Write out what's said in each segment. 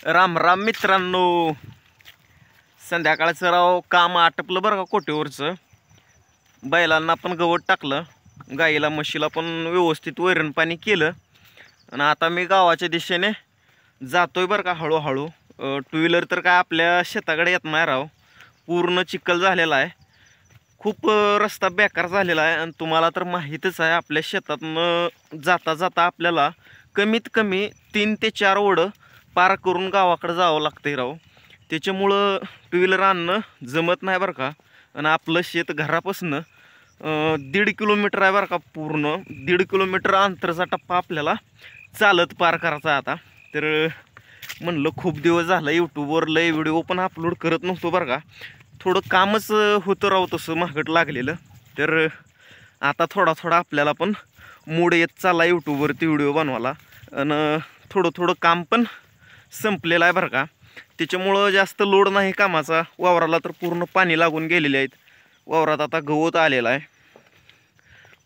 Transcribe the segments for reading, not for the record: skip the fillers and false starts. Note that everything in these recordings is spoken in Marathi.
राम राम मित्रांनो, संध्याकाळचं राव काम आटपलं बरं का कोटीवरचं. बैलांना पण गवत टाकलं, गाईला म्हशीला पण व्यवस्थित वैरण पाणी केलं आणि आता मी गावाच्या दिशेने जातोय बरं का हळूहळू. टू व्हीलर तर काय आपल्या शेताकडे येत नाही राव, पूर्ण चिखल झालेला आहे. खूप रस्ता बेकार झालेला आहे आणि तुम्हाला तर माहीतच आहे, आपल्या शेतातनं जाता जाता आपल्याला कमीत कमी 3 ते 4 ओढं पार करून गावाकडे जावं लागतंय राव. त्याच्यामुळं टू व्हीलर आणणं जमत नाही बरं का. आणि आपलं शेत घरापासून 1.5 किलोमीटर आहे बरं का. पूर्ण 1.5 किलोमीटर अंतरचा टप्पा आपल्याला चालत पार करायचा आता. तर म्हणलं खूप दिवस झालं यूट्यूबवर लय व्हिडिओ पण अपलोड करत नव्हतो बरं का. थोडं कामच होतं राव तसं महागट लागलेलं. तर आता थोडा थोडा आपल्याला पण मूड येत चालला यूट्यूबवरती व्हिडिओ बनवायला. आणि थोडं थोडं काम पण संपलेलं आहे बरं का. त्याच्यामुळं जास्त लोड नाही कामाचा. वावराला तर पूर्ण पाणी लागून गेलेले आहेत. वावरात आता गवत आलेला आहे,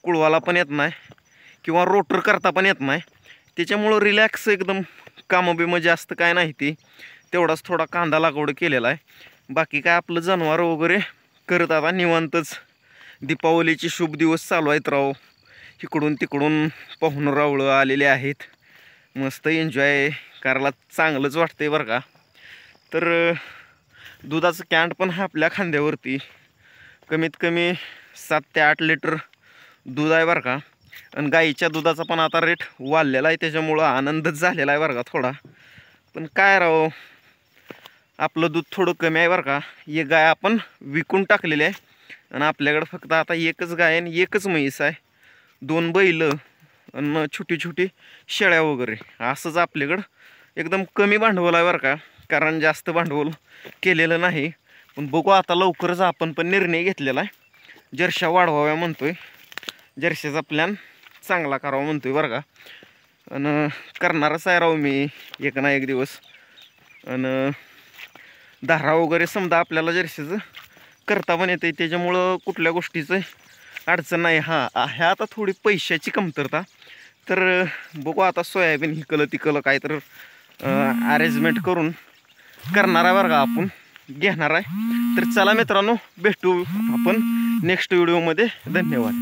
कुळवाला पण येत नाही किंवा रोटर करता पण येत नाही. त्याच्यामुळं रिलॅक्स एकदम, कामं बिमं जास्त काय नाही. ती तेवढाच थोडा कांदा लागवड केलेला आहे. बाकी काय आपलं जनावर वगैरे करत आता निवांतच. दीपावलीचे शुभ दिवस चालू आहेत राव. इकडून तिकडून पाहुणं रावळं आलेले आहेत. मस्त एन्जॉय करायला चांगलंच वाटतंय बरं का. तर दुधाचं कॅन पण आहे आपल्या खांद्यावरती. कमीत कमी 7 ते 8 लिटर दूध आहे बरं का. आणि गाईच्या दुधाचा पण आता रेट वाढलेला आहे, त्याच्यामुळं आनंदच झालेला आहे बरं का थोडा. पण काय राव, आपलं दूध थोडं कमी आहे बरं का. एक गाय आपण विकून टाकलेली आहे आणि आपल्याकडं फक्त आता एकच गाय आणि एकच म्हैस आहे, 2 बैल आणि छोटी छोटी शेळ्या वगैरे. असंच आपल्याकडं एकदम कमी भांडवल आहे बरं का. कारण जास्त भांडवल केलेलं नाही. पण बघू आता लवकरच आपण पण निर्णय घेतलेला आहे, जर्शा वाढवाव्या म्हणतोय. जर्शीचा प्लॅन चांगला करावा म्हणतोय बरं का. आणि करणारच आहे राव मी एक ना एक दिवस. आणि धारा वगैरे समजा आपल्याला जर्शीचं करता पण येते, त्याच्यामुळं कुठल्या गोष्टीचं अडचण नाही. हां, ह्या आता थोडी पैशाची कमतरता. तर बघू आता सोयाबीन हिकलं तिकलं काय तर अरेंजमेंट करून करणार आहे बरं का, आपण घेणार आहे. तर चला मित्रांनो, भेटू आपण नेक्स्ट व्हिडिओमध्ये. धन्यवाद.